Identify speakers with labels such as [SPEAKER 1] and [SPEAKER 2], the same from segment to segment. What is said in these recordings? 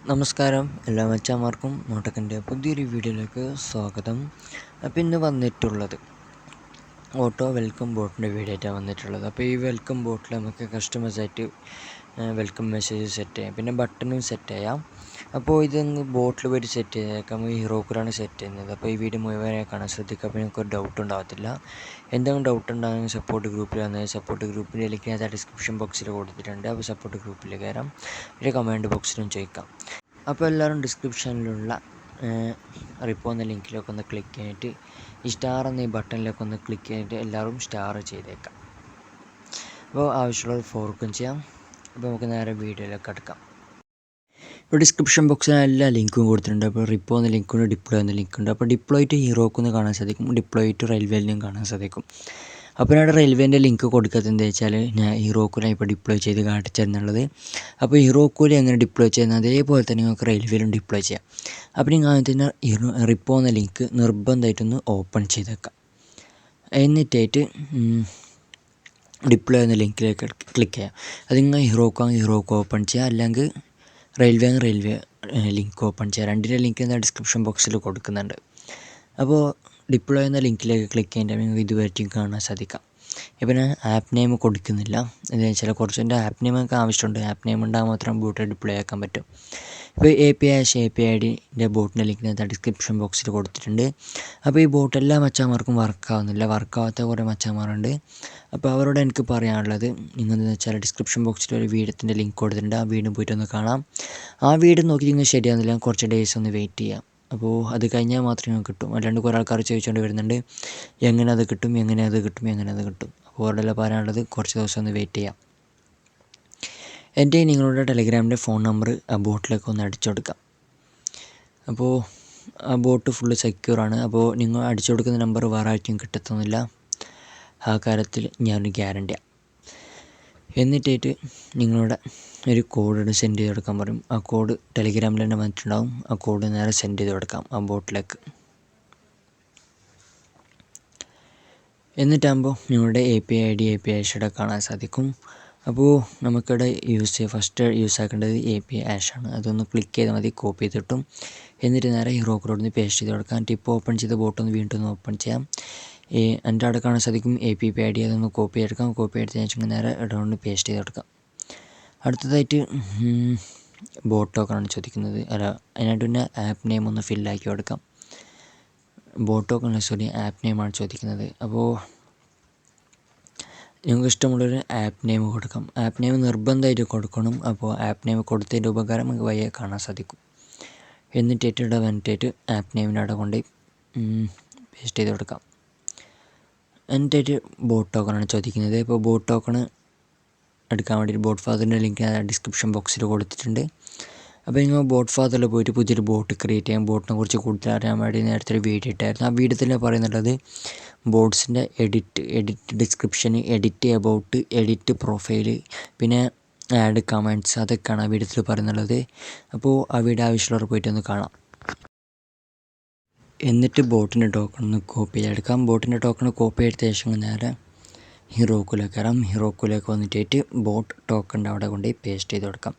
[SPEAKER 1] നമസ്കാരം എല്ലാ മച്ചാന്മാർക്കും നോട്ടക്കൻ്റെ പുതിയൊരു വീഡിയോയിലേക്ക് സ്വാഗതം. അപ്പോൾ ഇന്ന് വന്നിട്ടുള്ളത് ഓട്ടോ വെൽക്കം ബോട്ടിൻ്റെ വീഡിയോ ആയിട്ടാണ് വന്നിട്ടുള്ളത്. അപ്പോൾ ഈ വെൽക്കം ബോട്ടിൽ നമുക്ക് കസ്റ്റമേഴ്സായിട്ട് വെൽക്കം മെസ്സേജ് സെറ്റ് ചെയ്യാം, പിന്നെ ബട്ടണും സെറ്റ് ചെയ്യാം. അപ്പോൾ ഇതങ്ങ് ബോട്ടിൽ പോയിട്ട് സെറ്റ് ചെയ്തേക്കാം. ഈ ഹീറോക്കിലാണ് സെറ്റ് ചെയ്യുന്നത്. അപ്പോൾ ഈ വീഡിയോ മുഴുവനായി കാണാൻ ശ്രദ്ധിക്കുക. അപ്പോൾ നിങ്ങൾക്ക് ഒരു ഡൗട്ട് ഉണ്ടാകത്തില്ല. എന്തെങ്കിലും ഡൗട്ട് ഉണ്ടാകുമെങ്കിൽ സപ്പോർട്ട് ഗ്രൂപ്പിൽ വന്നത് സപ്പോർട്ട് ഗ്രൂപ്പിൻ്റെ ലിങ്ക് ഞാൻ ഡിസ്ക്രിപ്ഷൻ ബോക്സിൽ കൊടുത്തിട്ടുണ്ട്. അപ്പോൾ സപ്പോർട്ട് ഗ്രൂപ്പിൽ കയറാം, പിന്നെ കമൻറ്റ് ബോക്സിലും ചോദിക്കാം. അപ്പോൾ എല്ലാവരും ഡിസ്ക്രിപ്ഷനിലുള്ള റിപ്പോ എന്ന ലിങ്കിലൊക്കെ ഒന്ന് ക്ലിക്ക് ചെയ്തിട്ട് ഈ സ്റ്റാർ എന്ന ഈ ബട്ടണിലൊക്കെ ഒന്ന് ക്ലിക്ക് ചെയ്തിട്ട് എല്ലാവരും സ്റ്റാർ ചെയ്തേക്കാം. അപ്പോൾ ആവശ്യമുള്ളവർ ഫോർക്കും ചെയ്യാം. അപ്പോൾ നമുക്ക് നേരെ വീഡിയോയിലേക്ക് എടുക്കാം. ഇപ്പോൾ ഡിസ്ക്രിപ്ഷൻ ബോക്സിൽ എല്ലാ ലിങ്കും കൊടുത്തിട്ടുണ്ട്. അപ്പോൾ റിപ്പോ എന്ന ലിങ്കുണ്ട്, ഡിപ്ലോയ് എന്ന ലിങ്കുണ്ട്. അപ്പോൾ ഡിപ്ലോയ് ടു ഹീറോക്ക് കാണാൻ സാധിക്കും, ഡിപ്ലോയ് ടു റെയിൽവേയിലും കാണാൻ സാധിക്കും. അപ്പോൾ ഞാൻ റെയിൽവേൻ്റെ ലിങ്ക് കൊടുക്കാത്തത് എന്താ വെച്ചാൽ ഞാൻ ഹീറോക്കൂലാണ് ഇപ്പോൾ ഡിപ്ലോയ് ചെയ്ത് കാണിച്ചിരുന്നുള്ളത്. അപ്പോൾ ഹീറോക്കൂൽ എങ്ങനെ ഡിപ്ലോയ് ചെയ്യുന്നത് അതേപോലെ തന്നെ നിങ്ങൾക്ക് റെയിൽവേയിലും ഡിപ്ലോയ് ചെയ്യാം. അപ്പോൾ നിങ്ങൾ ആദ്യം തന്നെ റിപ്പോ എന്ന ലിങ്ക് നിർബന്ധമായിട്ടൊന്ന് ഓപ്പൺ ചെയ്തേക്കാം. എന്നിട്ടായിട്ട് ഡിപ്ലോയ് എന്ന ലിങ്കിലേക്ക് ക്ലിക്ക് ചെയ്യാം. അത് നിങ്ങൾ ഹീറോക്ക് ഓപ്പൺ ചെയ്യുക, അല്ലെങ്കിൽ റെയിൽവേ ലിങ്ക് ഓപ്പൺ ചെയ്യുക. രണ്ടിൻ്റെ ലിങ്ക് എന്താ ഡിസ്ക്രിപ്ഷൻ ബോക്സിൽ കൊടുക്കുന്നുണ്ട്. അപ്പോൾ ഡിപ്ലോയ് എന്ന ലിങ്കിലേക്ക് ക്ലിക്ക് ചെയ്യേണ്ട നിങ്ങൾക്ക് ഇതുവരെയും കാണാൻ സാധിക്കാം. ഇപ്പോൾ ഞാൻ ആപ്പ് നെയിം കൊടുക്കുന്നില്ല. എന്താണെന്ന് വെച്ചാൽ കുറച്ച് എൻ്റെ ആപ്പ് നെയിമൊക്കെ ആവശ്യമുണ്ട്. ആപ്പ് നെയിം ഉണ്ടാകാൻ മാത്രം ബോട്ട് ഡിപ്ലോയ് ആക്കാൻ പറ്റും. ഇപ്പോൾ API ID ബോട്ടിൻ്റെ ലിങ്ക് ഞാൻ ഡിസ്ക്രിപ്ഷൻ ബോക്സിൽ കൊടുത്തിട്ടുണ്ട്. അപ്പോൾ ഈ ബോട്ട് എല്ലാ മച്ചാന്മാർക്കും വർക്കാവുന്നില്ല, വർക്കാവാത്ത കുറേ മച്ചാന്മാരുണ്ട്. അപ്പോൾ അവരോട് എനിക്ക് പറയാനുള്ളത് നിങ്ങളെന്ന് വെച്ചാൽ ഡിസ്ക്രിപ്ഷൻ ബോക്സിൽ ഒരു വീഡിയോത്തിൻ്റെ ലിങ്ക് കൊടുത്തിട്ടുണ്ട്. ആ വീഡിയോ പോയിട്ടൊന്ന് കാണാം. ആ വീഡിയോ നോക്കി നിങ്ങൾ ശരിയാകുന്നില്ല, കുറച്ച് ഡേയ്സ് ഒന്ന് വെയിറ്റ് ചെയ്യാം. അപ്പോൾ അത് കഴിഞ്ഞാൽ മാത്രമേ നമുക്ക് കിട്ടും. അല്ലാണ്ട് കുറേ ആൾക്കാർ ചോദിച്ചുകൊണ്ട് വരുന്നുണ്ട് എങ്ങനെ അത് കിട്ടും. അപ്പോൾ അവരുടെ പറയാനുള്ളത് കുറച്ച് ദിവസം ഒന്ന് വെയിറ്റ് ചെയ്യാം. എൻ്റെ നിങ്ങളുടെ ടെലിഗ്രാമിൻ്റെ ഫോൺ നമ്പർ ആ ബോട്ടിലേക്ക് ഒന്ന് അടിച്ചു കൊടുക്കാം. അപ്പോൾ ആ ബോട്ട് ഫുള്ള് സെക്യൂറാണ്. അപ്പോൾ നിങ്ങൾ അടിച്ചു കൊടുക്കുന്ന നമ്പർ വേറെ ആർക്കും കിട്ടത്തൊന്നുമില്ല, ആ കാര്യത്തിൽ ഞാനൊരു ഗ്യാരണ്ടിയാണ്. എന്നിട്ടായിട്ട് നിങ്ങളുടെ ഒരു കോഡ് സെൻഡ് ചെയ്ത് കൊടുക്കാൻ പറയും. ആ കോഡ് ടെലിഗ്രാമിൽ തന്നെ വന്നിട്ടുണ്ടാവും. ആ കോഡ് നേരെ സെൻഡ് ചെയ്ത് കൊടുക്കാം ആ ബോട്ടിലേക്ക്. എന്നിട്ടാകുമ്പോൾ നിങ്ങളുടെ API ID കാണാൻ സാധിക്കും. അപ്പോൾ നമുക്കിവിടെ ഫസ്റ്റ് യൂസ് ആക്കേണ്ടത് API ആണ്. അതൊന്ന് ക്ലിക്ക് ചെയ്താൽ മതി, കോപ്പി ചെയ്തിട്ടും. എന്നിട്ട് നേരെ ഹീറോക്കിലോട് പേസ്റ്റ് ചെയ്ത് കൊടുക്കാം. ടിപ്പ് ഓപ്പൺ ചെയ്ത ബോട്ടൊന്ന് വീണ്ടും ഒന്ന് ഓപ്പൺ ചെയ്യാം. എൻ്റെ അവിടെ കാണാൻ സാധിക്കും API ID, അതൊന്ന് കോപ്പി എടുക്കാം. കോപ്പി എടുത്തതിന് ശേഷം നേരെ ഇടകൊണ്ട് പേസ്റ്റ് ചെയ്ത് കൊടുക്കാം. അടുത്തതായിട്ട് ബോട്ട് ടോക്കണാണ് ചോദിക്കുന്നത്. അതിനായിട്ട് പിന്നെ ആപ്പ് നെയിം ഒന്ന് ഫില്ലാക്കി കൊടുക്കാം. ബോട്ട് ടോക്കൺ ആപ്പ് നെയിമാണ് ചോദിക്കുന്നത്. അപ്പോൾ നിങ്ങൾക്ക് ഇഷ്ടമുള്ളൊരു ആപ്പ് നെയിം കൊടുക്കാം. ആപ്പ് നെയിം നിർബന്ധമായിട്ട് കൊടുക്കണം. അപ്പോൾ ആപ്പ് നെയിം കൊടുത്തതിൻ്റെ ഉപകാരം നമുക്ക് വയ്യ കാണാൻ സാധിക്കും. എന്നിട്ട് ഇവിടെ വന്നിട്ട് ആപ്പ് നെയിമിൻ്റെ അവിടെ കൊണ്ട് പേസ്റ്റ് ചെയ്ത് കൊടുക്കാം. എന്നിട്ട് ബോട്ട് ടോക്കണാണ് ചോദിക്കുന്നത്. ഇപ്പോൾ ബോട്ട് ടോക്കൺ എടുക്കാൻ വേണ്ടിയിട്ട് ബോട്ട് ഫാദറിൻ്റെ ലിങ്ക് ഡിസ്ക്രിപ്ഷൻ ബോക്സിൽ കൊടുത്തിട്ടുണ്ട്. അപ്പോൾ നിങ്ങൾ ബോട്ട് ഫാദറിൽ പോയിട്ട് പുതിയൊരു ബോട്ട് ക്രിയേറ്റ് ചെയ്യാം. ബോട്ടിനെ കുറിച്ച് കൂടുതൽ അറിയാൻ വേണ്ടി നേരത്തെ ഒരു വീഡിയോ ഇട്ടായിരുന്നു. ആ വീഡിയോ തന്നെ പറയുന്നുള്ളത് ബോട്ട്സിൻ്റെ edit description, edit about, edit profile, പിന്നെ ആഡ് കമൻറ്റ്സ്, അതൊക്കെയാണ് ആ വീഡിയോത്തിൽ പറയുന്നുള്ളത്. അപ്പോൾ ആ വീഡിയോ ആവശ്യമുള്ളവർ പോയിട്ടൊന്ന് കാണാം. എന്നിട്ട് ബോട്ടിൻ്റെ ടോക്കൺ ഒന്ന് കോപ്പി ചെയ്തെടുക്കാം. ബോട്ടിൻ്റെ ടോക്കൺ കോപ്പി എടുത്ത ശേഷം നേരെ ഹീറോക്കിലേക്ക് കയറാം. ഹീറോക്കിലേക്ക് വന്നിട്ട് ബോട്ട് ടോക്കണിൻ്റെ അവിടെ കൊണ്ട് പേസ്റ്റ് ചെയ്ത് കൊടുക്കാം.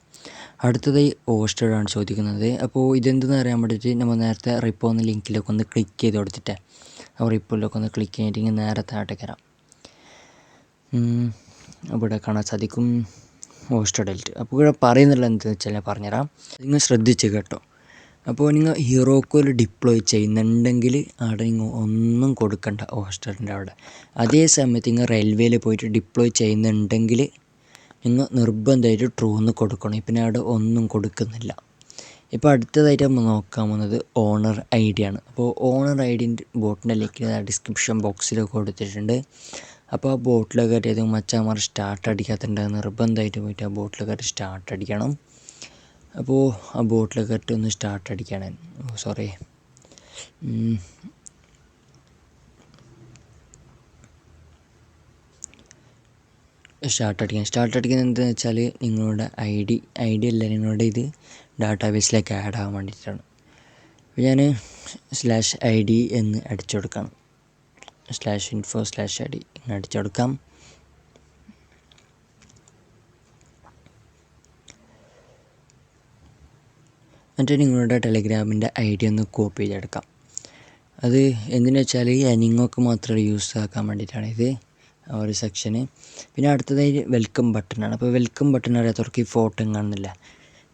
[SPEAKER 1] അടുത്തതായി ഹോസ്റ്റഡാണ് ചോദിക്കുന്നത്. അപ്പോൾ ഇതെന്തെന്ന് അറിയാൻ വേണ്ടിയിട്ട് നമ്മൾ നേരത്തെ റിപ്പോ എന്ന ലിങ്കിലേക്ക് ഒന്ന് ക്ലിക്ക് ചെയ്ത് കൊടുത്തിട്ട് ആ റിപ്പോയിലൊക്കെ ഒന്ന് ക്ലിക്ക് ചെയ്തിട്ട് നേരെ താഴെ കയറാം. ഇവിടെ കാണാൻ സാധിക്കും ഹോസ്റ്റഡ്. അപ്പോൾ ഇവിടെ പറയുന്നില്ല എന്താണെന്ന് വെച്ചാൽ ഞാൻ പറഞ്ഞുതരാം, നിങ്ങൾ ശ്രദ്ധിച്ച് കേട്ടോ. അപ്പോൾ നിങ്ങൾ ഹീറോക്കോയിൽ ഡിപ്ലോയ് ചെയ്യുന്നുണ്ടെങ്കിൽ അവിടെ നിങ്ങൾ ഒന്നും കൊടുക്കണ്ട ഹോസ്റ്റലിൻ്റെ അവിടെ. അതേ സമയത്ത് നിങ്ങൾ റെയിൽവേയിൽ പോയിട്ട് ഡിപ്ലോയ് ചെയ്യുന്നുണ്ടെങ്കിൽ നിങ്ങൾ നിർബന്ധമായിട്ട് ട്രൂ എന്ന് കൊടുക്കണം. ഇപ്പം ഞാൻ അവിടെ ഒന്നും കൊടുക്കുന്നില്ല. ഇപ്പോൾ അടുത്തതായിട്ട് നമ്മൾ നോക്കാൻ പോകുന്നത് ഓണർ ID ആണ്. അപ്പോൾ ഓണർ ID ബോട്ടിൻ്റെ ലിങ്ക് ഡിസ്ക്രിപ്ഷൻ ബോക്സിൽ കൊടുത്തിട്ടുണ്ട്. അപ്പോൾ ആ ബോട്ടിൽ കയറിയത് മച്ചാന്മാർ സ്റ്റാർട്ട് അടിക്കാത്തുണ്ട്, നിർബന്ധമായിട്ട് പോയിട്ട് ആ ബോട്ടിൽ കയറി സ്റ്റാർട്ട് അടിക്കണം. അപ്പോൾ ആ ബോട്ടിൽ കയറിയിട്ട് ഒന്ന് സ്റ്റാർട്ട് അടിക്കണം. സ്റ്റാർട്ട് അടിക്കുന്നത് എന്താണെന്ന് വെച്ചാൽ നിങ്ങളുടെ ഐ ഡി അല്ല, നിങ്ങളുടെ ഇത് ഡാറ്റാബേസിലേക്ക് ആഡ് ആകാൻ വേണ്ടിയിട്ടാണ്. അപ്പോൾ ഞാൻ /ID എന്ന് അടിച്ചു കൊടുക്കണം. /info/ID എന്ന് അടിച്ചു കൊടുക്കാം. എന്നിട്ട് നിങ്ങളുടെ ടെലഗ്രാമിൻ്റെ ID ഒന്ന് കോപ്പി ചെയ്തെടുക്കാം. അത് എന്തിനു വെച്ചാൽ നിങ്ങൾക്ക് മാത്രം യൂസ് ആക്കാൻ വേണ്ടിയിട്ടാണ് ഇത് ഒരു സെക്ഷന്. പിന്നെ അടുത്തതായി വെൽക്കം ബട്ടണാണ്. അപ്പോൾ വെൽക്കം ബട്ടൺ അറിയാത്തവർക്ക് ഈ ഫോട്ടോ കാണുന്നില്ല,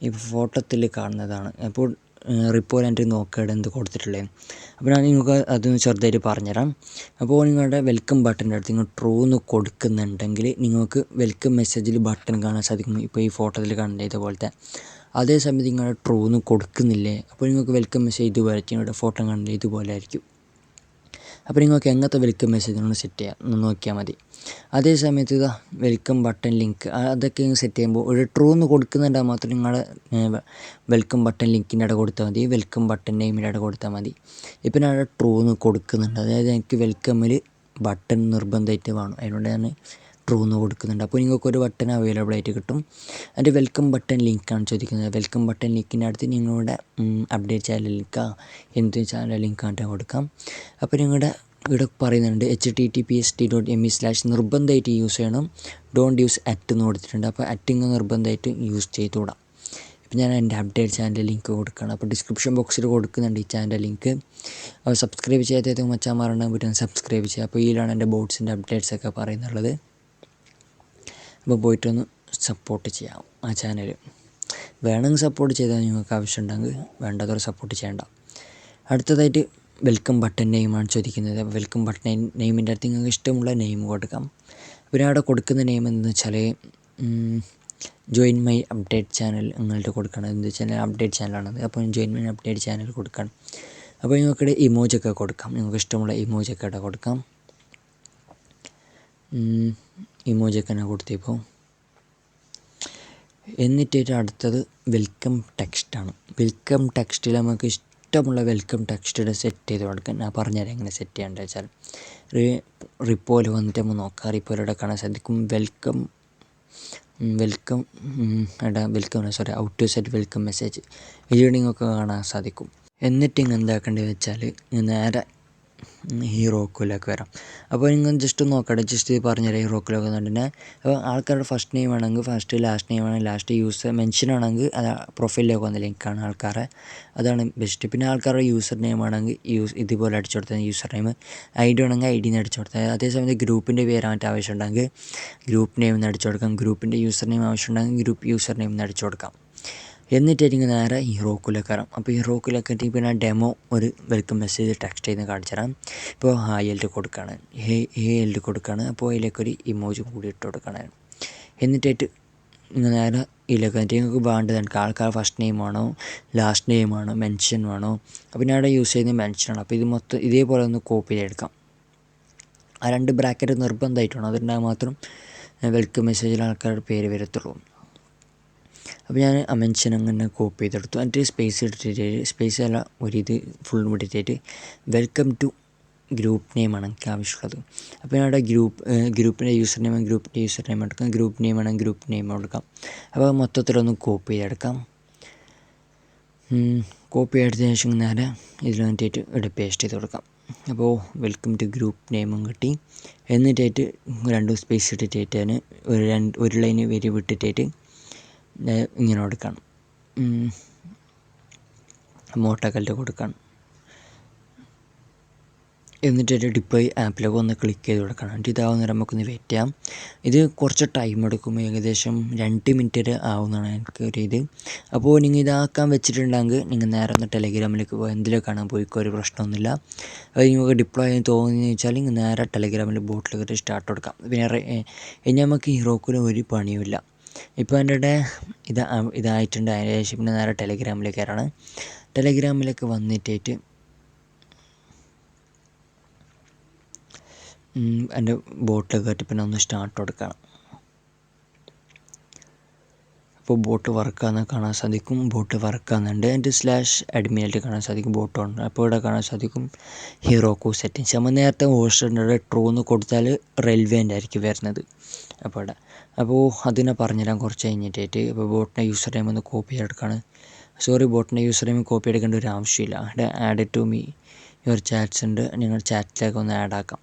[SPEAKER 1] ഈ ഫോട്ടോത്തിൽ കാണുന്നതാണ്. അപ്പോൾ റിപ്പോയിൽ എൻ്റെ നോക്കേണ്ട എന്ത് കൊടുത്തിട്ടുള്ളത്. അപ്പോൾ ഞാൻ നിങ്ങൾക്ക് അതൊന്ന് ചെറുതായിട്ട് പറഞ്ഞുതരാം. അപ്പോൾ നിങ്ങളുടെ വെൽക്കം ബട്ടൻ്റെ അടുത്ത് നിങ്ങൾ ട്രൂ എന്ന് കൊടുക്കുന്നുണ്ടെങ്കിൽ നിങ്ങൾക്ക് വെൽക്കം മെസ്സേജിൽ ബട്ടൺ കാണാൻ സാധിക്കും. ഇപ്പോൾ ഈ ഫോട്ടോയിൽ കാണുന്നത് ഇതുപോലത്തെ. അതേസമയത്ത് നിങ്ങളുടെ ട്രൂ എന്ന് കൊടുക്കുന്നില്ലേ, അപ്പോൾ നിങ്ങൾക്ക് വെൽക്കം മെസ്സേജ് ഇതുപോലെ നിങ്ങളുടെ ഫോട്ടോ കാണുന്നത് ഇതുപോലെ ആയിരിക്കും. അപ്പോൾ നിങ്ങൾക്ക് എങ്ങനത്തെ വെൽക്കം മെസ്സേജ് നിങ്ങൾ സെറ്റ് ചെയ്യാം നോക്കിയാൽ മതി. അതേ സമയത്ത് ഇതാ വെൽക്കം ബട്ടൺ ലിങ്ക് അതൊക്കെ സെറ്റ് ചെയ്യുമ്പോൾ ഒരു ട്രൂ എന്ന് കൊടുക്കുന്നുണ്ടാൽ മാത്രം നിങ്ങളുടെ വെൽക്കം ബട്ടൺ ലിങ്കിൻ്റെ ഇട കൊടുത്താൽ മതി, വെൽക്കം ബട്ടൺ നെയിമിൻ്റെ ഇട കൊടുത്താൽ മതി. ഇപ്പം ഞാൻ ട്രൂ എന്ന് കൊടുക്കുന്നുണ്ട്, അതായത് എനിക്ക് വെൽക്കമിൽ ബട്ടൺ നിർബന്ധമായിട്ട് വേണം, അതിനോട് ഞാൻ ട്രൂ എന്ന് കൊടുക്കുന്നുണ്ട്. അപ്പോൾ നിങ്ങൾക്കൊരു ബട്ടൺ അവൈലബിൾ ആയിട്ട് കിട്ടും. അതിൻ്റെ വെൽക്കം ബട്ടൺ ലിങ്കാണ് ചോദിക്കുന്നത്. വെൽക്കം ബട്ടൺ ലിങ്കിൻ്റെ അടുത്ത് നിങ്ങളുടെ അപ്ഡേറ്റ് ചാനൽ ലിങ്കാ എന്ത് ചാനൽ ലിങ്കായിട്ട് കൊടുക്കാം. അപ്പോൾ നിങ്ങളുടെ ഇവിടെ പറയുന്നുണ്ട് https:// നിർബന്ധമായിട്ട് യൂസ് ചെയ്യണം, ഡോണ്ട് യൂസ് അറ്റ് എന്ന് കൊടുത്തിട്ടുണ്ട്. അപ്പോൾ അറ്റിങ് നിർബന്ധമായിട്ട് യൂസ് ചെയ്തുകൂടാം. ഇപ്പം ഞാൻ എൻ്റെ അപ്ഡേറ്റ് ചാനൽ ലിങ്ക് കൊടുക്കണം. അപ്പോൾ ഡിസ്ക്രിപ്ഷൻ ബോക്സിൽ കൊടുക്കുന്നുണ്ട് ഈ ചാനൽ ലിങ്ക്. അപ്പോൾ സബ്സ്ക്രൈബ് ചെയ്യാത്ത മച്ചാന്മാരുണ്ടെങ്കിൽ പറ്റും സബ്സ്ക്രൈബ് ചെയ്യുക. അപ്പോൾ ഇതിലാണ് എൻ്റെ ബോട്ട്സിൻ്റെ അപ്ഡേറ്റ്സൊക്കെ പറയുന്നുള്ളത്. അപ്പോൾ പോയിട്ടൊന്ന് സപ്പോർട്ട് ചെയ്യാം ആ ചാനൽ. വേണമെങ്കിൽ സപ്പോർട്ട് ചെയ്താൽ നിങ്ങൾക്ക് ആവശ്യമുണ്ടെങ്കിൽ, വേണ്ടതോർ സപ്പോർട്ട് ചെയ്യേണ്ട. അടുത്തതായിട്ട് വെൽക്കം ബട്ടൺ നെയിമാണ് ചോദിക്കുന്നത്. വെൽക്കം ബട്ടൺ നെയിമിൻ്റെ അടുത്ത് നിങ്ങൾക്ക് ഇഷ്ടമുള്ള നെയിം കൊടുക്കാം. പിന്നെ അവിടെ കൊടുക്കുന്ന നെയിം എന്താണെന്ന് വെച്ചാൽ ജോയിൻ മൈ അപ്ഡേറ്റ് ചാനൽ നിങ്ങളുടെ കൊടുക്കണം. എന്ത് വെച്ചാൽ അപ്ഡേറ്റ് ചാനലാണത്. അപ്പോൾ ജോയിൻ മൈ അപ്ഡേറ്റ് ചാനൽ കൊടുക്കണം. അപ്പോൾ നിങ്ങൾക്കിടെ ഇമോജൊക്കെ കൊടുക്കാം, നിങ്ങൾക്ക് ഇഷ്ടമുള്ള ഇമോജൊക്കെ ഇവിടെ കൊടുക്കാം. ഇമോജൊക്കെ തന്നെ കൊടുത്തിപ്പോൾ. എന്നിട്ട് അടുത്തത് വെൽക്കം ടെക്സ്റ്റാണ്. വെൽക്കം ടെക്സ്റ്റിൽ നമുക്ക് ഇഷ്ടമുള്ള വെൽക്കം ടെക്സ്റ്റ് സെറ്റ് ചെയ്ത് കൊടുക്കാൻ ഞാൻ പറഞ്ഞുതരാം എങ്ങനെ സെറ്റ് ചെയ്യേണ്ടത് വെച്ചാൽ. റിപ്പോയിൽ വന്നിട്ട് നമ്മൾ നോക്കാം. റിപ്പോയിലൂടെ കാണാൻ സാധിക്കും welcome how to set welcome message ഇതിലൂടെ നിങ്ങൾക്ക് കാണാൻ സാധിക്കും. എന്നിട്ട് ഇങ്ങനെ എന്താക്കേണ്ടത് വെച്ചാൽ നേരെ ഹീറോക്കുലേക്ക് വരാം. അപ്പോൾ നിങ്ങൾ ജസ്റ്റ് നോക്കട്ടെ, ജസ്റ്റ് പറഞ്ഞുതരാം ഹീറോക്കുലേക്ക് വന്നിട്ടുണ്ടെങ്കിൽ. അപ്പോൾ ആൾക്കാരുടെ ഫസ്റ്റ് നെയിം ആണെങ്കിൽ ഫസ്റ്റ്, ലാസ്റ്റ് നെയിം ആണെങ്കിൽ ലാസ്റ്റ്, യൂസർ മെൻഷൻ ആണെങ്കിൽ അത് പ്രൊഫൈലിലേക്ക് വന്ന ലിങ്കാണ് ആൾക്കാരെ, അതാണ് ബെസ്റ്റ്. പിന്നെ ആൾക്കാരുടെ യൂസർ നെയിം ആണെങ്കിൽ ഇതുപോലെ അടിച്ചു കൊടുത്താൽ യൂസർ നെയിം, ID ആണെങ്കിൽ ID എന്ന് അടിച്ചു കൊടുത്താൽ. അതേസമയത്ത് ഗ്രൂപ്പിൻ്റെ പേര് മറ്റേ ആവശ്യമുണ്ടെങ്കിൽ ഗ്രൂപ്പ് നെയിം എന്ന് അടിച്ചു കൊടുക്കാം, ഗ്രൂപ്പിൻ്റെ യൂസർ നെയിം ആവശ്യമുണ്ടെങ്കിൽ ഗ്രൂപ്പ് യൂസർ നെയിം എന്ന് അടിച്ചു കൊടുക്കാം. എന്നിട്ടായിരിക്കും നേരെ ഹീറോക്കുലേക്ക് വരാം. അപ്പോൾ ഹീറോക്കുലേക്ക് എത്തി പിന്നെ ഡെമോ ഒരു വെൽക്കം മെസ്സേജ് ടെക്സ്റ്റ് ചെയ്ത് കാണിച്ചു തരാം. ഇപ്പോൾ ഹായ് എൽഡ് കൊടുക്കുകയാണ്, ഹേ എൽഡ് കൊടുക്കുകയാണ്. അപ്പോൾ അതിലേക്കൊരു ഇമോജി കൂടി ഇട്ട് കൊടുക്കണം. എന്നിട്ടായിട്ട് നിങ്ങൾ നേരെ ഇതിലേക്ക് എന്നിട്ട് നിങ്ങൾക്ക് വേണ്ടത് എനിക്ക് ആൾക്കാർ ഫസ്റ്റ് നെയിം ആണോ ലാസ്റ്റ് നെയിം ആണോ മെൻഷൻ ആണോ. അപ്പോൾ ഞാൻ അവിടെ യൂസ് ചെയ്യുന്നത് മെൻഷനാണ്. അപ്പോൾ ഇത് മൊത്തം ഇതേപോലെ ഒന്ന് കോപ്പി ചെയ്തെടുക്കാം. ആ 2 ബ്രാക്കറ്റ് നിർബന്ധമായിട്ടാണ്, അതുണ്ടായാൽ മാത്രം വെൽക്കം മെസ്സേജിൽ ആൾക്കാരുടെ പേര് വരത്തുള്ളൂ. അപ്പോൾ ഞാൻ ആ മെൻഷൻ അങ്ങനെ കോപ്പി ചെയ്തെടുത്തു. എന്നിട്ട് സ്പേസ് ഇട്ടിട്ട്, സ്പേസ് അല്ല ഇത് ഫുൾ വിട്ടിട്ട് വെൽക്കം ടു ഗ്രൂപ്പ് നെയിമാണ് എനിക്ക് ആവശ്യമുള്ളത്. അപ്പോൾ ഞാൻ അവിടെ ഗ്രൂപ്പിൻ്റെ യൂസർ നെയിം എടുക്കാം, ഗ്രൂപ്പ് നെയിം ആണെങ്കിൽ ഗ്രൂപ്പ് നെയിം കൊടുക്കാം. അപ്പോൾ മൊത്തത്തിലൊന്ന് കോപ്പി ചെയ്തെടുക്കാം. കോപ്പി എടുത്തതിന് ശേഷം നേരെ ഇതിൽ വേണ്ടിയിട്ട് ഇവിടെ പേസ്റ്റ് ചെയ്ത് കൊടുക്കാം. അപ്പോൾ വെൽക്കം ടു ഗ്രൂപ്പ് നെയിമും കിട്ടി. എന്നിട്ടായിട്ട് 2 സ്പേസ് ഇട്ടിട്ട് ഒരു ലൈന് വരി വിട്ടിട്ട് ഇങ്ങനെ കൊടുക്കണം, മോട്ടോക്കല്ല് കൊടുക്കണം. എന്നിട്ട് ഡിപ്ലോയ് ആപ്പിലേക്ക് ഒന്ന് ക്ലിക്ക് ചെയ്ത് കൊടുക്കണം. എന്നിട്ട് ഇതാവുന്ന നമുക്കൊന്ന് വെയിറ്റ് ചെയ്യാം. ഇത് കുറച്ച് ടൈം എടുക്കും, ഏകദേശം 2 മിനിറ്റ് ആവുന്നതാണ് എനിക്ക് ഒരു ഇത്. അപ്പോൾ നിങ്ങൾ ഇതാക്കാൻ വെച്ചിട്ടുണ്ടെങ്കിൽ നിങ്ങൾ നേരെ ഒന്ന് ടെലഗ്രാമിലേക്ക് പോയി എന്തിലേക്കാണ് പോയിക്കോ, ഒരു പ്രശ്നമൊന്നുമില്ല. അത് നിങ്ങൾക്ക് ഡിപ്ലോയ് ചെയ്യാൻ തോന്നുന്നു വെച്ചാൽ നിങ്ങൾ നേരെ ടെലഗ്രാമിൽ ബോട്ടിലേക്ക് സ്റ്റാർട്ട് കൊടുക്കാം. പിന്നെ ഇനി നമുക്ക് ഹീറോക്കിൽ ഒരു പണിയുമില്ല. ഇപ്പോൾ എൻ്റെ ഇതായിട്ടുണ്ട്. അതിന് ശേഷം പിന്നെ നേരെ ടെലഗ്രാമിലേക്ക് കയറാണ്. ടെലഗ്രാമിലേക്ക് വന്നിട്ട് എൻ്റെ ബോട്ടിൽ കയറ്റി പിന്നെ ഒന്ന് സ്റ്റാർട്ട് കൊടുക്കണം. അപ്പോൾ ബോട്ട് വർക്കാന്ന് കാണാൻ സാധിക്കും, ബോട്ട് വർക്കാകുന്നുണ്ട്. എൻ്റെ /admin കാണാൻ സാധിക്കും ബോട്ട് ഉണ്ട്. അപ്പോൾ ഇവിടെ കാണാൻ സാധിക്കും ഹീറോക്കു സെറ്റിങ്സ്. നമ്മൾ നേരത്തെ ഹോസ്റ്ററിൻ്റെ ട്രൂ എന്ന് കൊടുത്താൽ റെയിൽവേൻ്റെ ആയിരിക്കും വരുന്നത്. അപ്പോൾ അതിനെ പറഞ്ഞുതരാൻ കുറച്ച് കഴിഞ്ഞിട്ട്. അപ്പോൾ ബോട്ടിൻ്റെ യൂസർ നെയിം ഒന്ന് കോപ്പി എടുക്കുകയാണ്. ബോട്ടിൻ്റെ യൂസർ നെയിം കോപ്പി എടുക്കേണ്ട ഒരു ആവശ്യമില്ല. അവിടെ add to me your chats ഉണ്ട്, നിങ്ങൾ ചാറ്റിലേക്ക് ഒന്ന് ആഡ് ആക്കാം.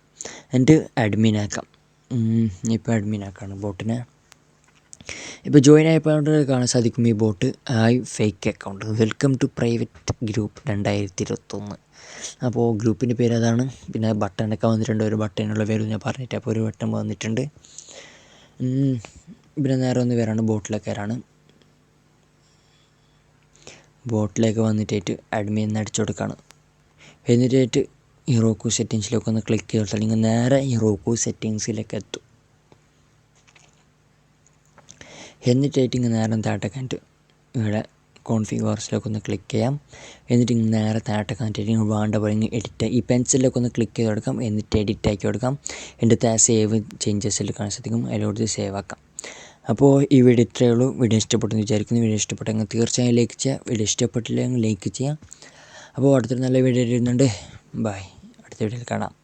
[SPEAKER 1] എന്നിട്ട് അഡ്മിൻ ആക്കാം. ഇപ്പോൾ അഡ്മിൻ ആക്കാണ് ബോട്ടിനെ. ഇപ്പോൾ ജോയിൻ ആയപ്പോൾ കാണാൻ സാധിക്കും ഈ bot fake account welcome to private group 2021. അപ്പോൾ ഗ്രൂപ്പിൻ്റെ പേര് അതാണ്. പിന്നെ ബട്ടണൊക്കെ വന്നിട്ടുണ്ട്. ഒരു ബട്ടണുള്ള പേര് ഞാൻ പറഞ്ഞിട്ട് അപ്പോൾ ഒരു ബട്ടൺ വന്നിട്ടുണ്ട്. പിന്നെ നേരെ ഒന്ന് വരാണ് ബോട്ടിലേക്ക് വരാണ്. ബോട്ടിലേക്ക് വന്നിട്ടായിട്ട് അഡ്മിൻ എന്ന് അടിച്ചു കൊടുക്കുകയാണ്. എന്നിട്ടായിട്ട് ഹീറോക്കു സെറ്റിങ്സിലേക്ക് ഒന്ന് ക്ലിക്ക് ചെയ്ത് കൊടുത്താൽ നിങ്ങൾ നേരെ ഹീറോക്കു സെറ്റിങ്സിലേക്ക് എത്തും. എന്നിട്ടായിട്ട് ഇങ്ങനെ നേരെ താഴേക്കായിട്ട് ഇവിടെ കോൺഫിഗറേഷനിലേക്ക് ഒന്ന് ക്ലിക്ക് ചെയ്യാം. എന്നിട്ട് ഇങ്ങനെ നേരെ താഴേക്കായിട്ട് നിങ്ങൾ വേണ്ട പോലെ ഇങ്ങനെ എഡിറ്റ് ഈ പെൻസിലേക്ക് ഒന്ന് ക്ലിക്ക് ചെയ്ത് കൊടുക്കാം. എന്നിട്ട് എഡിറ്റ് ആക്കി കൊടുക്കാം. എന്നിട്ട് സേവ് ചേഞ്ചസിൽ കാണാൻ സാധിക്കും. അതിലോട്ട് സേവ് ആക്കാം. അപ്പോൾ ഈ വീഡിയോ ഇത്രയേ ഉള്ളൂ. വീഡിയോ ഇഷ്ടപ്പെട്ടെന്ന് വിചാരിക്കുന്നു. വീഡിയോ ഇഷ്ടപ്പെട്ടെങ്കിൽ തീർച്ചയായും ലൈക്ക് ചെയ്യുക. വീഡിയോ ഇഷ്ടപ്പെട്ടില്ലെങ്കിൽ ലൈക്ക് ചെയ്യാം. അപ്പോൾ അടുത്തൊരു നല്ല വീഡിയോ വരുന്നുണ്ട്. ബൈ. അടുത്ത വീഡിയോയിൽ കാണാം.